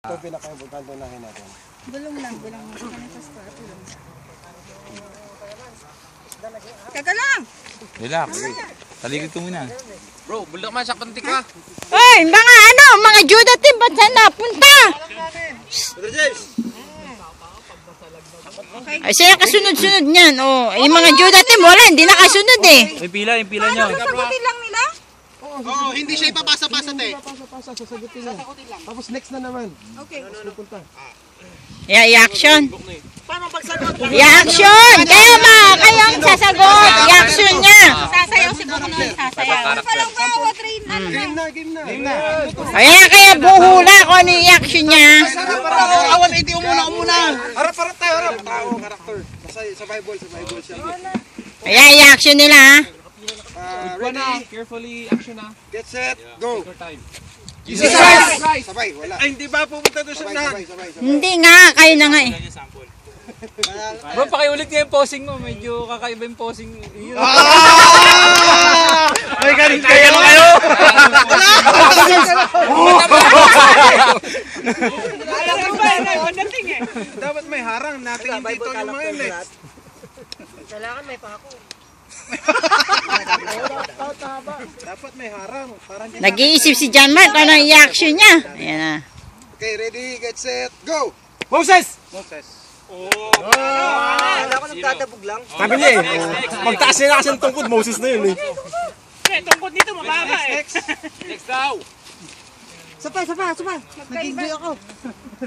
Ito ang pinaka-importante unahin natin. Bulong lang. Ganito sa bulong. Teka lang! Relax. Taligid ko muna. Bro, bulak man sa pantik ka. Oy, mga Juda team, ba't saan napunta? Ay, siya kasunod-sunod niyan. Oh, yung mga Juda team, wala, hindi nakasunod eh. Yung pila niya. Sasagutin lang nila? Oo, hindi siya ipapasa-pasa, te. Ipapasa-pasa, sasagutin lang. Tapos next na naman. Okay. Pupunta. I-action. I-action! Kayo ba? Kayo ang sasagot. I-action niya. Sasayaw si Buknoy. Sasayaw. Palang ba? Train na. Game na. Kaya buhula ko ano yung i-action niya. Awan, hindi umuna. Harap tayo, harap. Tao, karakter. Survival siya. Kaya i-action nila ha. Ready? Carefully, action na. Get set, go. Sabay, wala. Ay, hindi ba pumunta doon sa Sabay. Hindi nga, kayo na nga eh. Bro, pakiulit nga yung posing mo. Medyo kakaiba yung posing. Ay, galing kayo na kayo. Dapat may harang natin dito yung mga next. Kailangan may pako. Dapat may harang. Nag-iisip si John Mark ano yung i-action niya. Ayan na. Okay, ready, get set, go. Moses! Kala ko nagdadabog lang. Sabi niya eh, magtaas niya na kasi ng tungkod, Moses na yun eh. Tungkod dito mababa eh. Next daw! Sapa. Nag-enjoy ako.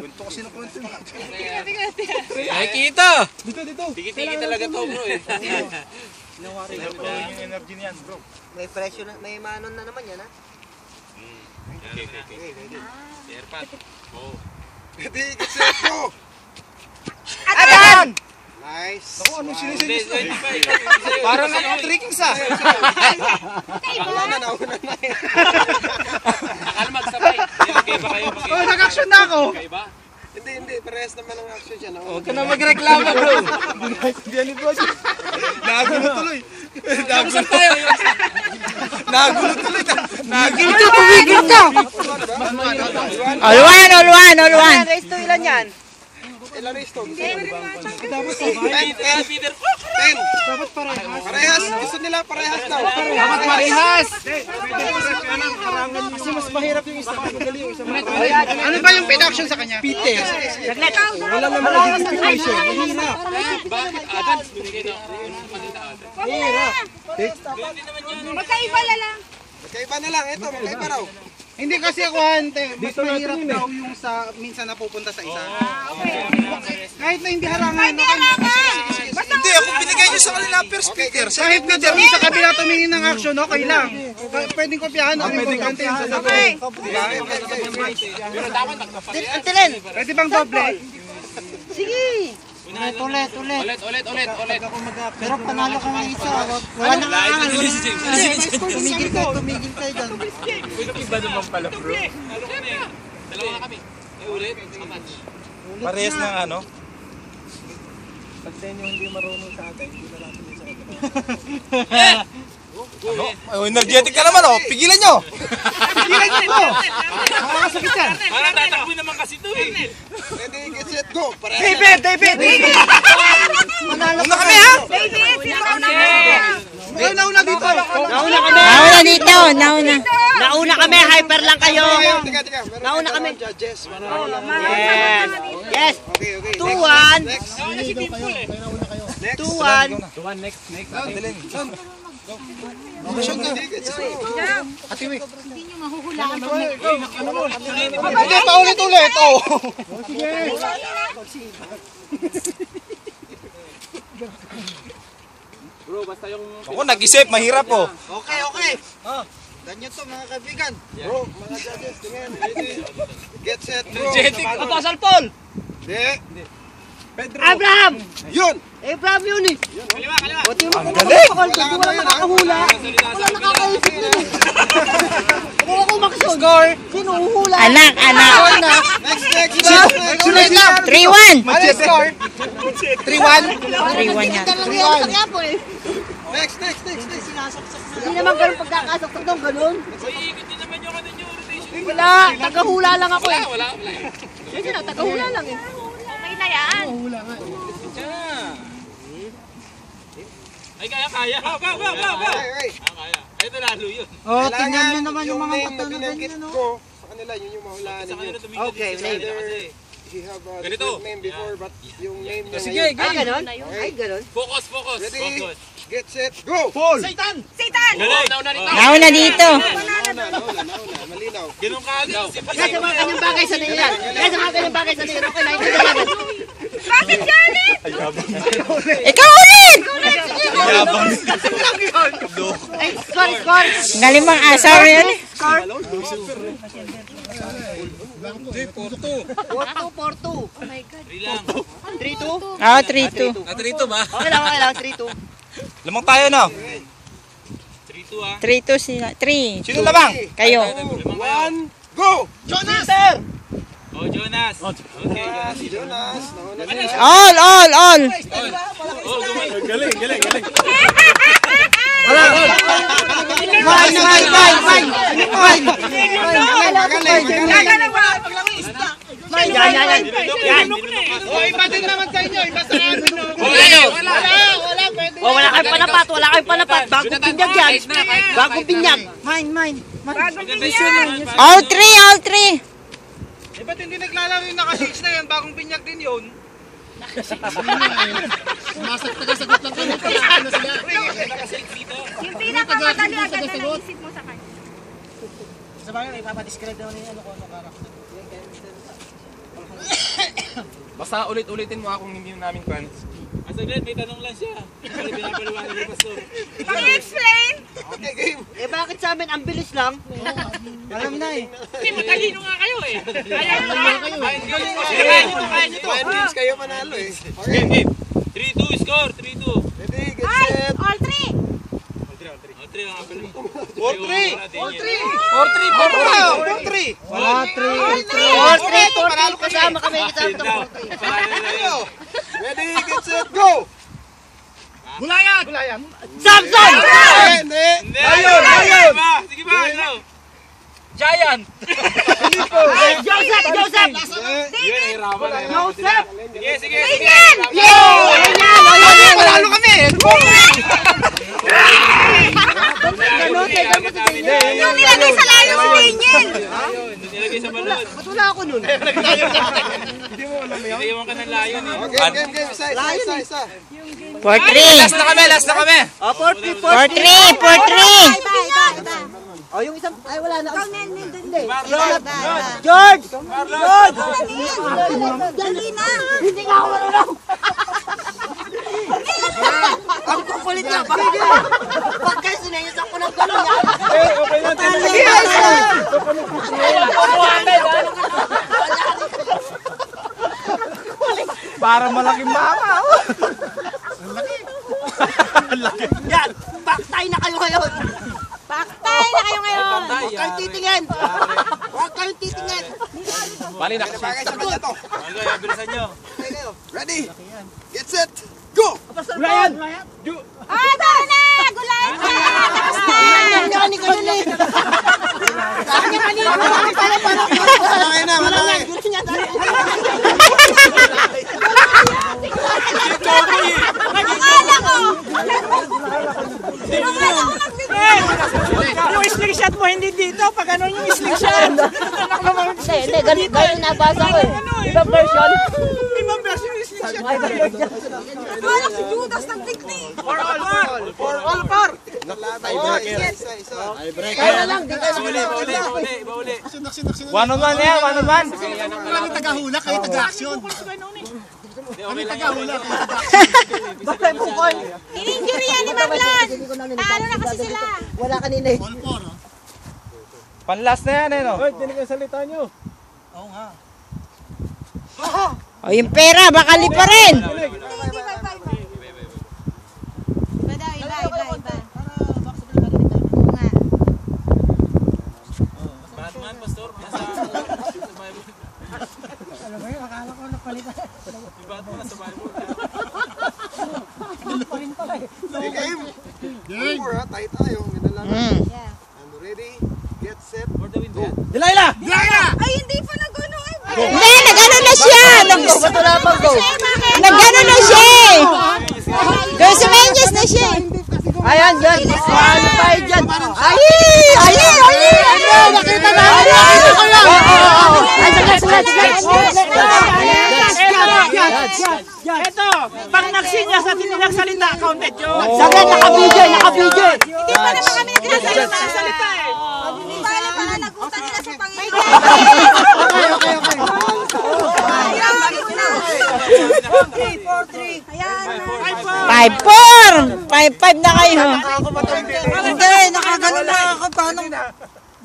Punto kasi ng punto. Nakikita! Dito. Tiki-tiki talaga to bro eh. Yung energy niyan bro. May presyo na, may manon na naman yan ha. Ready, get set, go. Adan! Nice. Ako, anong sinisigis na? Parang tricking sa. Nauna na. Akala magsabay. Magkaiba kayo. Oh, nag-action na ako. Hindi, parehas naman ang action siya. Huwag ka na magreklamo bro. Hindi bro. Nagulo tuloy. Usap tayo. Nagulo tuloy. Ito, tumigil ka! All one. Race to ilan yan? Ilan race to? 10. Dapat parehas. Parehas. Gusto nila parehas daw. Dapat parehas. Kasi mas mahirap yung isa. Madali yung isa. Ano ba yung pin-action sa kanya? Peter. Wala naman ang situation. Mahirap. Advance, binigay na ako. Mahirap. Magkaiba lang. Magkaiba na lang. Ito, magkaiba raw. Hindi kasi ako hante. Mas mahirap daw yung sa minsan napupunta sa isa. Kahit na hindi harangan. Hindi, ako binigay niyo sa kanila per speaker. Kahit na dyan sa kabila tumingin ng action, okay lang. Pwedeng kopyahan. Pwedeng kopyahan. Okay. Antilin! Pwede bang doble? Sige! Ulit. Pero panalo ka ng isa. Wala nang aangal. Tumigil ka dyan. Iba naman pala bro. Dalawa na kami. Ulit, match. Parehas ng ano? Pag sa inyo hindi marunong sa atin, hindi na natin sa atin. Ano? Energetic ka naman oh. Pigilan nyo! Pigilan nyo! Makakasakit yan. Parang tatakbo naman kasi ito eh. Ready, get set, go. Parehas. David! Una kami ha? Kayo nauna dito. Nauna kami, hyper lang kayo. Tiga. Nauna kami. Judges. Yes! Okay. 2-1. Next. 2-1. Next. Hindi nyo mahuhulaan. Hindi, paulit-ulit. Oh. Bro, basta yung... Ako nag-isip, mahirap po. Okay. Ganyan to mga kaibigan. Bro, mga judges, tingnan. Ready, get set, bro. Energetic. Patasal Paul! Hindi. Abraham! Yun! Abraham yun eh! Kaliwa. Buti mo kung makapakal kasi wala nakakahula. Wala nakakaisip yun eh. Kung ako makascore, sino uhula? Anak. Next. 3-1. Ano yung score? 3-1? 3-1 yan. Next. Hindi naman ganun pagkakasaksak doon, ganun. Ikot din naman yung rotation. Wala, tagahula lang ako eh. Wala. Sige na, tagahula lang eh. Okay na yan. Ay, kaya. Go. Okay. Kaya. Ito lalo yun. Oh, tingnan nyo naman yung mga name na mata na binanggit ganyan, no? ko sa kanila, yun yung mahulaan Sa kanila ninyo. tumingin Okay, sa name. kanila kasi. You have a Ganito. different name before, but yung name niya Sige, ngayon. Ay, ganon? Ay, ganon. Focus. Ready, Focus. get set, go! Paul! Satan! Galing. Nauna rito. Nauna dito. Nauna, malinaw. Ganun ka agad. Kaya sa mga kanyang bagay sa nila yan. Kaya sa mga kanyang bagay sa nila. Okay na, hindi na Bakit Janet? Ikaw ulit! Ay, score. Galing mang asaw yun eh. 4-2. Oh my God. 3-2? Oo, 3-2. Natrito ba? Okay lang, 3-2. Lamang tayo, no? 3-2 ah. 3-2 sila. 3. Sino lamang? Kayo. 1, go! Jonas! Sir! Oh, Jonas. Okay, Jonas, nauna na. All. Oh, galing. Yan. Oh, iba din naman sa inyo. Iba sa amin, no? Wala, pwede. Oh, wala kayong panapat. Bagong binyag yan. Bagong binyag. Mine. All 3. Eh, ba't hindi naglalaro yung naka-6 na yan? Bagong binyag din yun. Yung pinakamadali agad na naisip mo sa kanya. Sa bagay, ipapadescribe daw ni ano karakter. Basta ulit-ulitin mo akong hindi namin kwan. Saglit, may tanong lang siya. Kasi pinapaliwanag ni Pastor. Pag-explain! Okay, game. Eh, bakit sa amin ang bilis lang? Alam na eh. Hindi, matalino nga kayo eh. Kaya nyo na. Kaya nyo to. 5 games kayo panalo eh. Game. 3-2 score. 3-2. Ready, get Ay! set. All 3! All 3 ang apel mo. 4-3. Wala 4-3. Kasama kami. Ready, get set, go! Gulayan! Samson! Hindi. Ayun! Sige ba? Ikaw. Giant! Joseph! Yun, nahirapan na. Joseph! Sige. Panalo kami! Yung nilagay sa layo si Daniel! Nilagay sa balon. Ba't wala ako nun? Naiwan ka ng layon eh. Game. Isa. 4-3. Last na kami. Oh, 4-3. 4-3. Oh, yung isang... Ay, wala na. Hindi. George! Dali na! Hindi nga ako marunong! Ang kukulit niya. Pag kayo sinayos ako ng gano'n yan. Para malaking mama. Yan! Paktay na kayo ngayon! Paktay na kayo ngayon! Huwag kayong titingin! Huwag kayong titingin! Bali na kasi. Bagay sa kanya to. Okay, bilisan nyo. Ready, get set, go! Ryan! Ah, tara na! Gulayan ka! Tapos na! Hindi ka ganun eh! Sabi niya kanina! Malaki na, malaki. Akala ko! Akala ko nagbibigay! Yung slingshot mo hindi dito. Pag ano yung slingshot. Hindi, ganun nabasa ko eh. Ibang version. Ibang version yung slingshot. Akala si Judas ng tiktik! For all par. Isa. Kaya lang, di kayo Bauli. 1-on-1 yan, 1-on-1. Kami tagahula, kayo taga-action. Kami tagahula, kayo taga-action. In-injury yan ni Marlon! Talo na kasi sila! Wala kanina eh. Panlast na yan eh, no? O yung pera, baka lipa rin! Hindi, bye. Iba daw, iba. Nga. Batman, Pastor. Alam mo yun, akala ko napalitan. Si Batman nasa Bible. Game. Over ha, tayo tayo. Ganun lang. Yeah. And ready, get set, For the win, go. Delilah! Ay, hindi pa nag-ano eh! Hindi, nag-ano na siya. Nag-ano na siya. Girls Avengers na siya. Ayan, dyan. Ano tayo dyan? Ay! Nakita na! Ito, pang nagsinya sa tinagsalita, counted yun. Saglit, naka-video. Hindi pa naman kami nagsasalita eh. Hindi pa alam mga nagutan nila sa Panginoon. Ayan. 5-4. 5-5 na kayo. Hindi, nakagano na ako. Paano?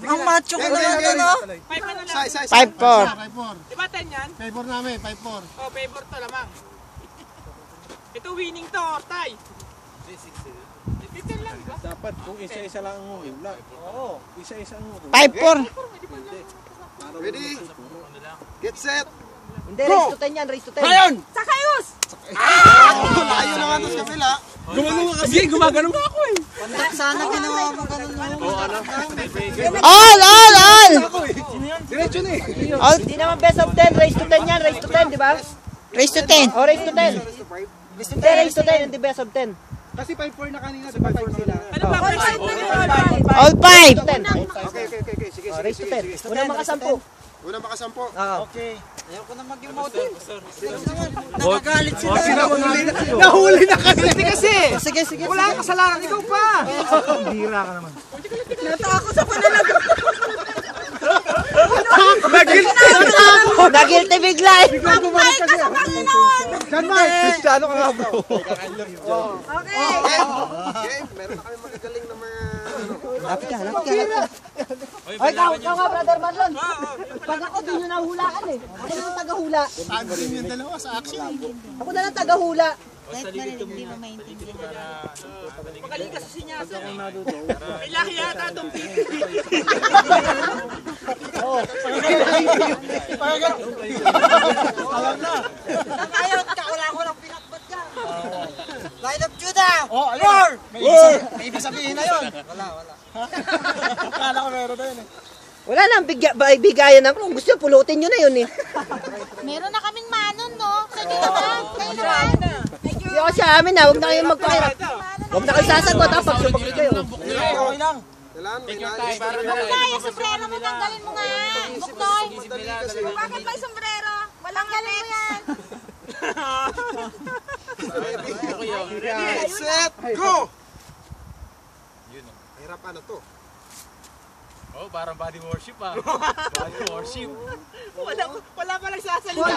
Ang macho ko na yan, no? 5-4. Diba 10 yan? Favor namin, 5-4. Oh, favor to lamang. Ito winning to, tie. 10 lang, diba? Dapat kung isa-isa lang ang hula. Oo, isa-isa ang hula. 5-4. Ready? Get set! Hindi, race to 10 yan, race to 10. Sakayos! Layo naman sa kabila. Gumagano nga ako eh. Sana ginawa mo ganun mo. All! Diretso na eh. Hindi naman best of 10, race to 10 yan, race to 10, di ba? Race to 10. O, race to 10. Hindi, race to 10, hindi best of 10. Kasi 5-4 na kanina, di ba 5 sila? Ano ba? All 5. Okay. Sige. Race to 10. Unang makasampu. Unang makasampo. Okay. Ayoko na mag-emote. Nagagalit sila. Nahuli na kasi. Sige. Wala kang kasalanan, ikaw pa. Bira ka naman. Natako sa pananag. Nagilty bigla eh. Bumalik kasi. John Mark, Cristiano ka nga bro. Okay, meron na kami magagaling na mga... Lapit ka. Ay, ikaw nga, brother Marlon. Pag ako, di nyo nahulaan eh. Ako na lang tagahula. Tag-team yung dalawa sa action. Ako na lang tagahula. Magaling ka sa sinyasa. May lahi yata itong pipi. Nakayot ka, wala ko lang pinakbat ka. Line of Judah! More! May ibig sabihin na yun. Wala. Akala ko meron na yun eh. Wala nang bigayan na. Kung gusto nyo, pulutin nyo na yun eh. Meron na kaming manon, no? Kayo naman. Hindi ako sa amin ha, huwag na kayong magpakirap. Huwag na kayo sasagot ha, pag sumagot kayo. Okay lang. Kailangan, may nais. Buknoy, yung sombrero mo, tanggalin mo nga. Buknoy. Bakit may sombrero? Walang galing mo yan. Get set, go! Hirapan na to. Oh, parang body worship ah. Body worship. Wala pa nagsasalita.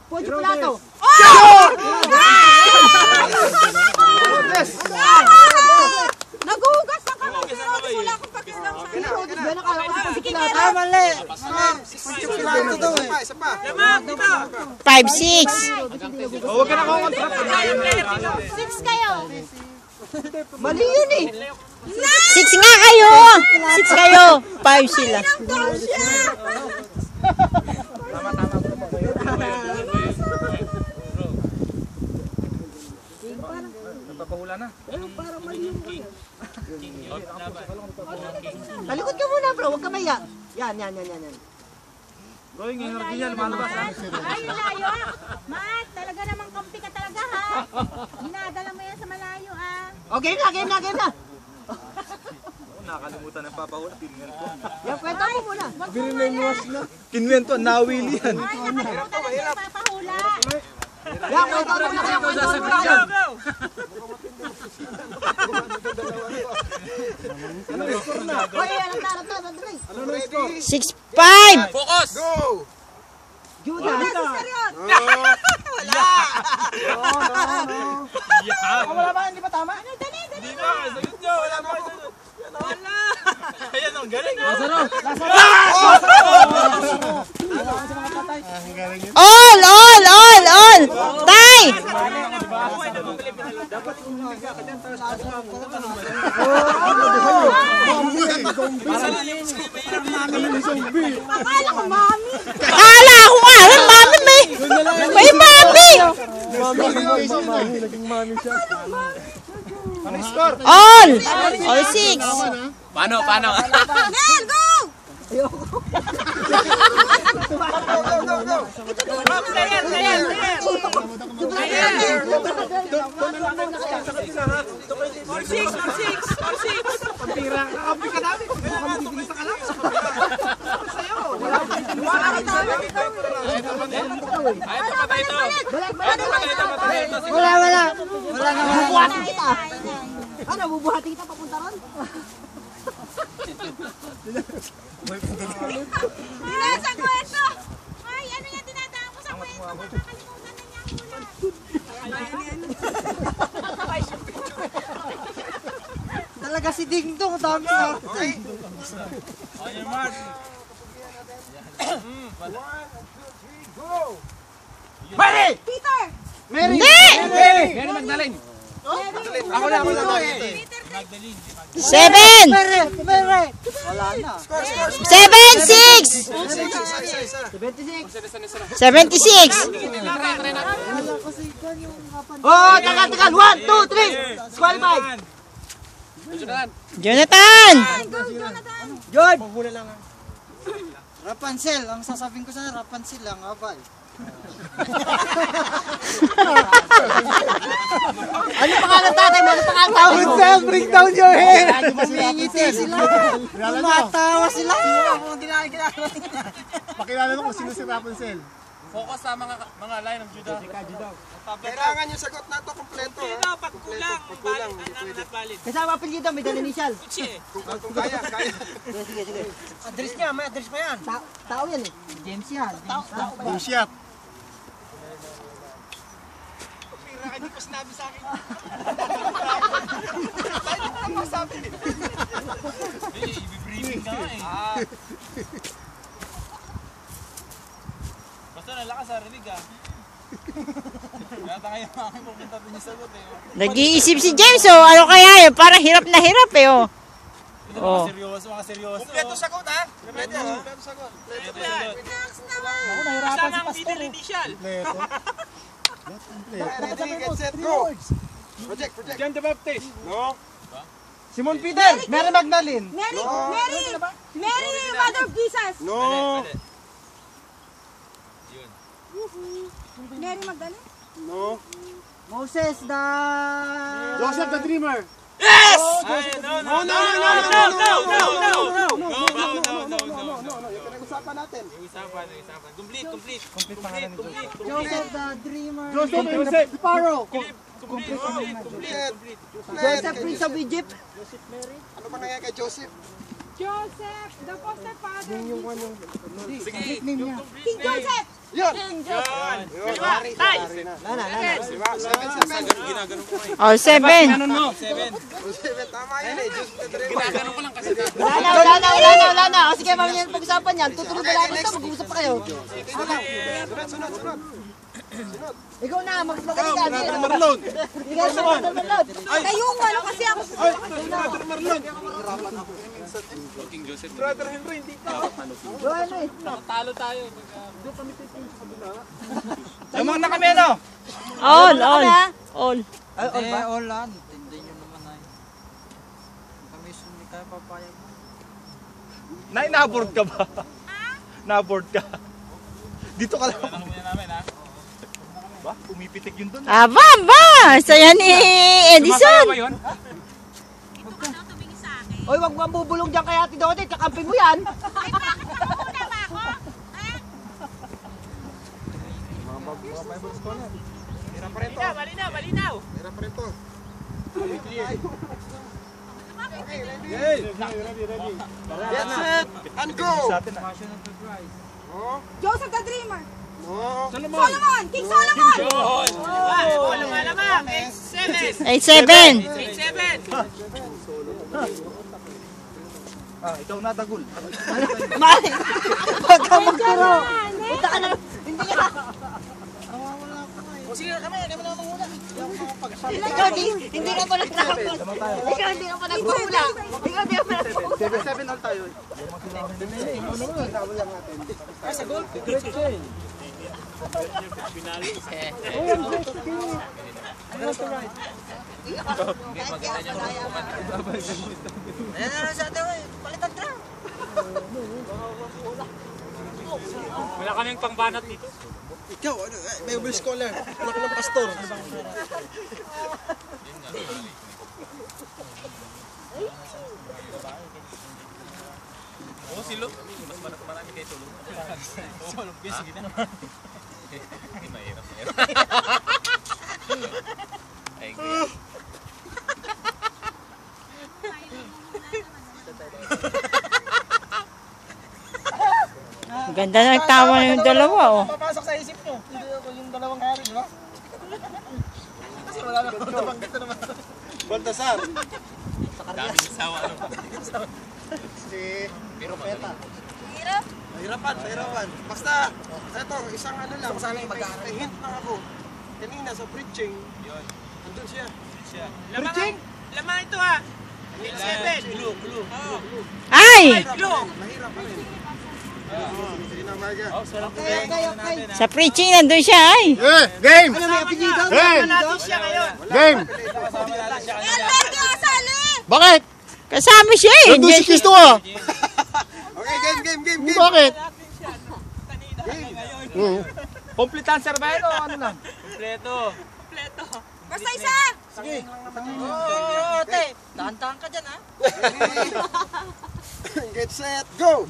Pocho Plato. Naguhugas na kami. Pero wala akong pakialam sa akin. Mali. Isa pa. 5-6. Huwag ka na kukontra. 6 kayo. Mali yun eh. 6 nga kayo. 6 kayo. 5 sila. Nagpapahula na. Talikod ka muna bro, huwag ka maya. Yan. Bro, yung energy niya lumalabas ha. Ay, malayo. Maat, talaga namang kampi ka talaga ha. Ginadala mo yan sa malayo ah. O, game na. Nakalimutan ng papahula. Pinwento. Yan, kwenta mo muna. Kinwento, nawili yan. Ay, nakalimutan na siya papahula. Yan, kwenta mo muna. Hoy, alam na. 6-5. Focus! Go! Judas. Wala ba? Hindi ba tama? Hindi na, sagot nyo. Wala pa. Wala. Ayan ang galing. All. Tay. Akala ko mami. Akala ko nga, mami may mami. All 6. Paano? Nel, go! Pira, kakampi ka namin. Kami sa kalam. Sa'yo. Wala. Wala na. Bubuhatin kita. Ano, bubuhatin kita papunta ron? Sa kwento! Ay, ano yan dinadaan ko sa kwento? Makakalimutan na niya muna. Talaga si Ding Dong, dami sa... Peter! Mary! Mary Magdalene. Ako lang. 7! Mary! Wala na. 76! 76. 76! Oh, tagal. 1, 2, 3. Disqualified. Jonathan! John! Rapunzel. Ang sasabihin ko sana, Rapunzel lang. Abay. Ano pangalan tatay mo? Ano pangalan tao mo? Rapunzel, bring down your head! Humingiti sila. Tumatawa sila. Pakilala mo kung sino si Rapunzel. Focus sa mga line ng Judah. Kailangan yung sagot na to kompleto. Pag kulang, ang valid. Kasama apelyido, may dala initial. Kung kaya. Sige. Address niya, may address pa yan. Tao yan eh. James yan. Busyap. Hindi ko sinabi sa akin. I-briefing ka nga eh. Basta nalakas sa rinig ah. Kaya tayo aking pupunta din yung sagot eh. Nag-iisip si James, oh. Ano kaya yun? Parang hirap na hirap, eh, oh. Mga seryoso. Kompleto sagot ha? Kompleto sagot. Kasama ang Peter initial. Ready, get set, go! Project. John the Baptist. No. Simon Peter, Mary Magdalene. Mary, Mother of Jesus! No. Mary Magdalene? No. Moses, Joseph the Dreamer. Yes! No. Pinag-usapan natin. Usapan. Complete. Joseph the Dreamer. Joseph the Pharaoh. Complete. Joseph, Prince of Egypt. Ano ba nangyayari kay Joseph? Joseph, the foster father. Sige. King Joseph! Yun! Tay! Lana. Diba? 7. Oh, 7. Tama yun eh. Joseph the Dreamer. Ginaganon ko lang kasi. Wala na. O sige, mamaya yung pag-usapan yan. Tutuloy na lang ito, mag-uusap pa kayo. Sunod. Ikaw na, mag-magaling ka. Brother Marlon. Ikaw na, Brother Marlon. Kayo ano kasi ako. Brother Marlon. King Joseph. Brother Henry, hindi ka. Ano eh. Talo tayo. Lamang na kami ano? All. All lang. Tindi nyo naman ay. Kami sumi tayo papayag mo. Na-board ka ba? Na-board ka. Dito ka lang. Tanong muna namin ha. Ba? Pumipitik yun doon. Aba! Saya ni Edison. Ba yun? Oy, wag mo ang bubulong dyan kay Ate Dodi. Kakampi mo yan. Malinaw. Tira pa rin to. Get set and go! Joseph the Dreamer. No. Solomon! King Solomon! Malamang. 8-7. 8-7. 8-7. Ikaw na, Dagul. Mali. Huwag ka magturo. Punta ka na. Hindi ka. Sige, kami na manguna. Ikaw, hindi ka pa nagtapos. Ikaw, hindi ka pa nagpahula. Ikaw, hindi ka pa nagpahula. 7 all tayo. Ayan na sa atin, palitan ka. Wala kaming pangbanat dito. Ikaw, ano, Bible scholar. Anak ng pastor. Oo, silo. Mas marami kayo tulong. Oo, malumpis. Sige na. Mahirap. Ay, Ganda na nagtawa na yung dalawa, oh. Papasok sa isip nyo. Yung dalawang hari, di ba? Kasi wala na akong nabanggit na naman. Baltasar. dami sawa. Si Peta. Mahirapan. Basta, ito, isang ano lang. Sana yung mag-aaral. Hint lang ako. Kanina sa preaching. Yun. Andun siya. Preaching? Laman ito ha. 7. Blue. Ay! Mahirap pa rin. Sige na, Marga. Sa preaching nandun siya, ay. Game! Ano, may apelido? Natin siya ngayon. Game! Bakit? Kasama siya eh. Nandun si Cristo ah! Okay, game. Bakit? Complete answer ba ito? Ano lang? Kompleto. Basta isa. Sige. Oo, te. Dahan-dahan ka dyan ha. Get set, go!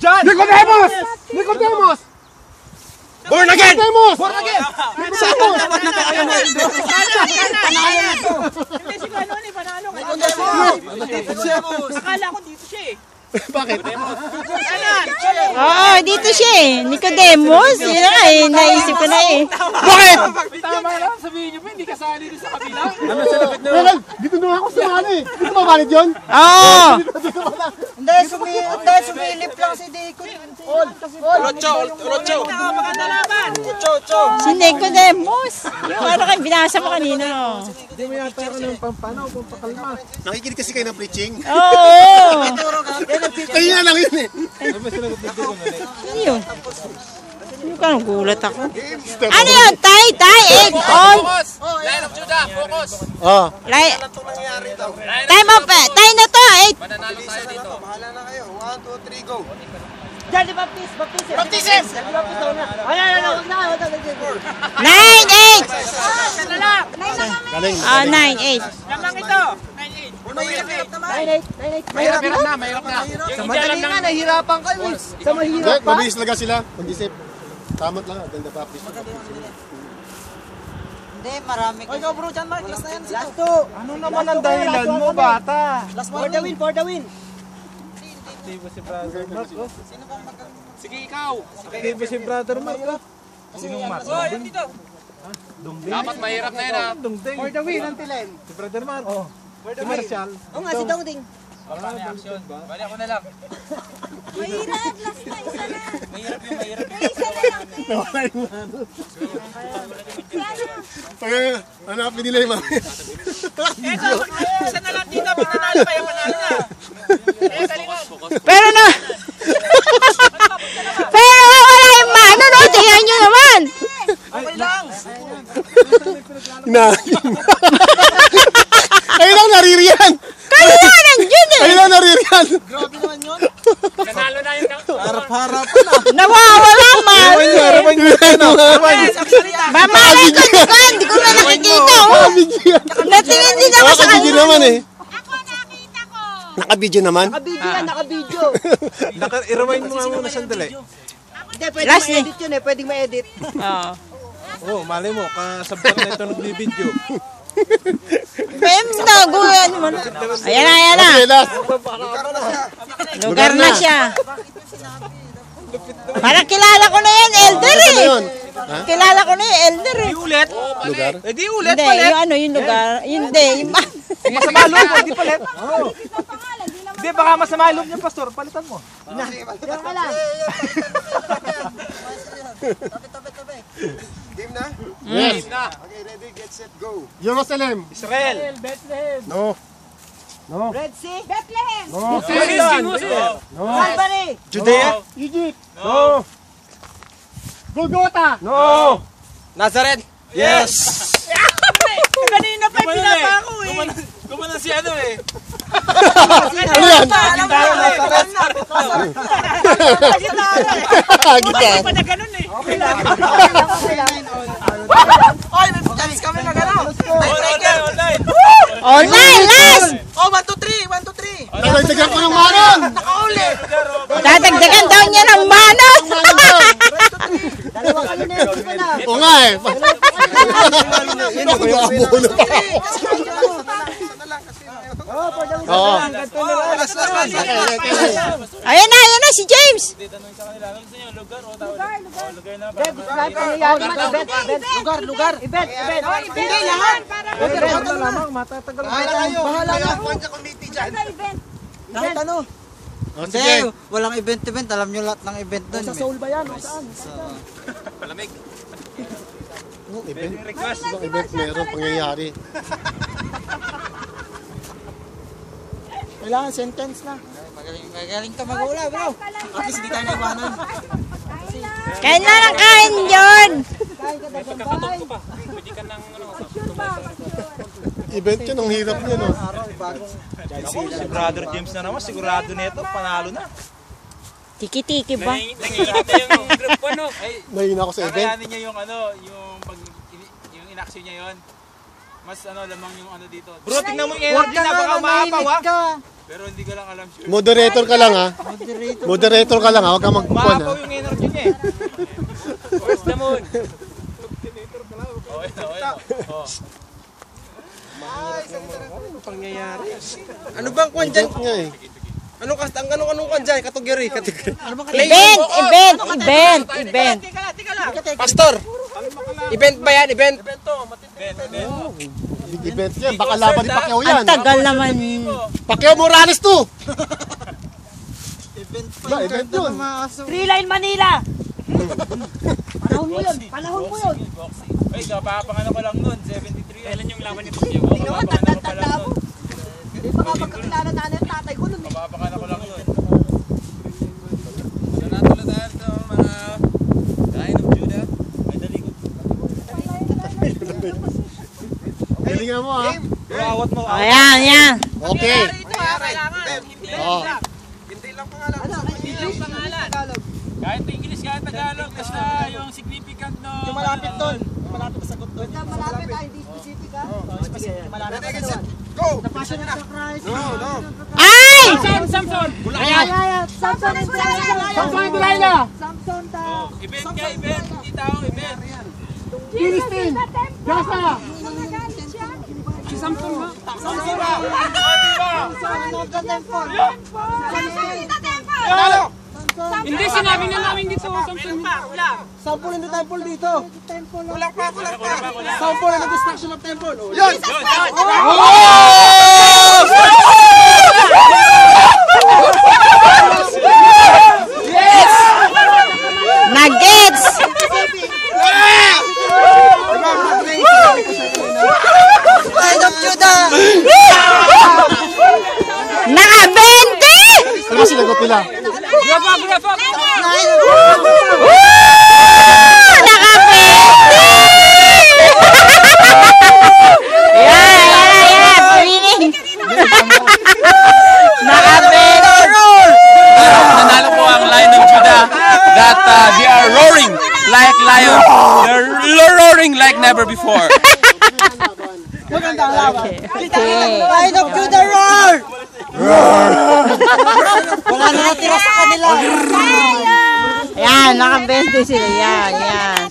Nicodemus! Born again! Born again! Sako! Hindi si Kanon eh, panalo. Akala ko dito siya eh. Bakit? Oo, dito siya eh. Nicodemus. Yun na eh. Naisip ko na eh. Bakit? Tama lang, sabihin nyo ba, hindi kasali din sa kabila? Ano sa lapit na? Dito na ako sumali. Dito ba valid yun? Oo. Hindi, sumilip lang si Dico. Rocho! Maganda laban. Si Nicodemus. Yung ano kayo, binasa mo kanina. No? Hindi mo yata ako ng pampakalma. Nakikinig kasi kayo ng preaching. Oo. Kaya na lang yun eh. Ano yun? Yung ka gulat ako. Ano yun? Tay, egg, on. Line of Judah, focus! Time up eh. Tay na to, 8. Mananalo tayo dito. Bahala na kayo. 1, 2, 3, go! Johnny Baptist. Baptism. Ay, huwag na. 9, 8. Isa na lang. Ah, 9, 8. Lamang ito. 9-8. Mahirap na. Sa madali nga, nahihirapan kayo eh. Sa mahirap pa. Mabilis talaga sila. Mag-isip. Tamot lang. Ganda practice. Hindi, marami ka. Ikaw bro, John Mark, last na yan. Last 2. Ano naman ang dahilan mo, bata? Last one. For the win. Hindi ba si Brother Mark? Sige, ikaw. Hindi ba si Brother Mark? Sinong Mark? Dito. Dapat mahirap na yun ha. Dungding. For the win, Antilen. Si Brother Mark. Si Marshall. Oo nga, si Dongding. Bali ako na lang. Mahirap, last na, isa na. Mahirap yung mahirap. Isa na lang. Hanapin nila yung mami. Ito, isa na lang dito. Pag nanalo kayo, panalo na. Pero na. Pero wala yung mano, no? Tingnan nyo naman. Okay lang. Ayun lang naririyan! Kayo na nandiyan eh. Ayun lang naririyan! Grabe naman yun. Nanalo na yun. Harap-harap. Nawawala man. Arawan nyo yan! Mamalay ko, hindi ko na nakikita. Oh. Natingin din ako sa Nakabidyo kanya. naman eh. Ako nakita ko. Nakabidyo naman? Nakabidyo yan, nakabidyo. I-rewind mo nga muna sandali. Hindi, pwedeng Last ma-edit yun eh. Pwedeng ma-edit. Oo. Oo, malay mo, kasabtan na ito nagbibideo. Mem, naguyan mo na. Ayan na. Okay, last. Lugar na siya. Parang kilala ko na yan, elder Ano eh. yun? Kilala ko na yung elder eh. Ulit. Lugar? Eh di ulit Hindi, palit. yung ano, yung lugar. Hindi, yung Masama loob, hindi palit. Hindi, baka masama loob niya, pastor. Palitan mo. Diyan ka lang. Tabi. Game na? Yes. Okay, ready, get set, go! Jerusalem! Israel. No! Red Sea. Bethlehem. Calvary. Judea? Egypt. No! Golgotha! No! Nazareth. Yes! Kanina pa yung pinapa ako eh. Gumanon si ano eh. Ano yan? Gitar. Online, last! Oh, 1, 2, 3, 1, 2, 3. Nagdagdagan ko ng manon. Dadagdagan daw niya ng mano. Oo nga eh. Ako nakabulo pa. Oo. Ayan na si James. Lugar. Hindi lahat. Bahala na. Kung sa committee dyan. Kahit ano. O sige. Walang event. Alam nyo lahat ng event doon. Sa Seoul ba yan? O saan? Palamig. Event. Ibang event meron pangyayari. Kailangan sentence na. Magaling ka mag-ula, bro. At least hindi tayo naiwanan. Kain na ng kain, John. Event yun, ang hirap niya no. Si Brother James na naman, sigurado nito, panalo na. Tiki-tiki ba? Nanginginig na yung group ko, no? Ay, Mahina ako sa event. kakayanin niya yung yung inaksyon niya yon. Mas lamang yung dito. Bro, tingnan mo yung energy na, baka maapaw ha. Pero hindi ko lang alam sure. Moderator ka lang ha. Moderator ka lang ha. Huwag kang magpupon ha. Maapaw yung energy niya eh. Where's the moon? Okay na. Pangyayari. Ano bang kwan dyan? Event nga eh. Anong kwan dyan? Category. Event. Pastor! Event ba yan? Event? Big event yan. Baka laban ni Pacquiao yan. Ang tagal naman. Pacquiao Morales to! Event yun. 3 Line Manila. Panahon mo yun. Ay, kapapangano ko lang nun. 73. Kailan yung laman ni Pacquiao? Kapapangano ko lang nun. Hindi pa kapagkakilala na yung tatay ko nun. Kapapangano ko lang nun. Natuladahan sa mga Lion of Judah. May dalikod. Galingan mo ha. Awat mo. Ayan. Okay. Oh. Hindi lang pangalan. Kahit English, kahit Tagalog, basta yung significant no. Yung malapit doon. Yung malapit na sagot doon. Malapit ha, hindi specific ha. Malapit na Go! Sa Passion of the Christ. No. Ay! Samson ta. Event ka, event. Hindi tao, event. Philistine. Gaza. Si Samson ba? Hindi, sinabi na namin dito. Samson. Sample in the temple dito. Kulang pa. Sample in the destruction of temple. Oh, Yun! Nuggets! Lion of Judah! Naka-20! Ano sinagot nila? Nanalo po ang Lion of Judah that they are roaring like lion. They're roaring like never before. Lion of Judah, roar! Wala na natira sa kanila. Yan, naka-20 sila. Yan.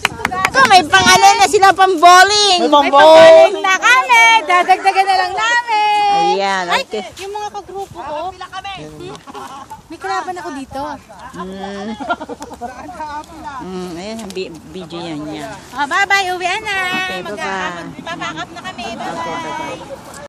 So, may pang-ano na sila, pang-bowling. May pang-bowling na kami. Dadagdagan na lang namin. Ayan, okay. Yung mga kagrupo ko, may kalaban ako dito. Ayan, video yan. Bye-bye, uwi na. Okay, bye-bye. Mag-papack up na kami. Bye-bye.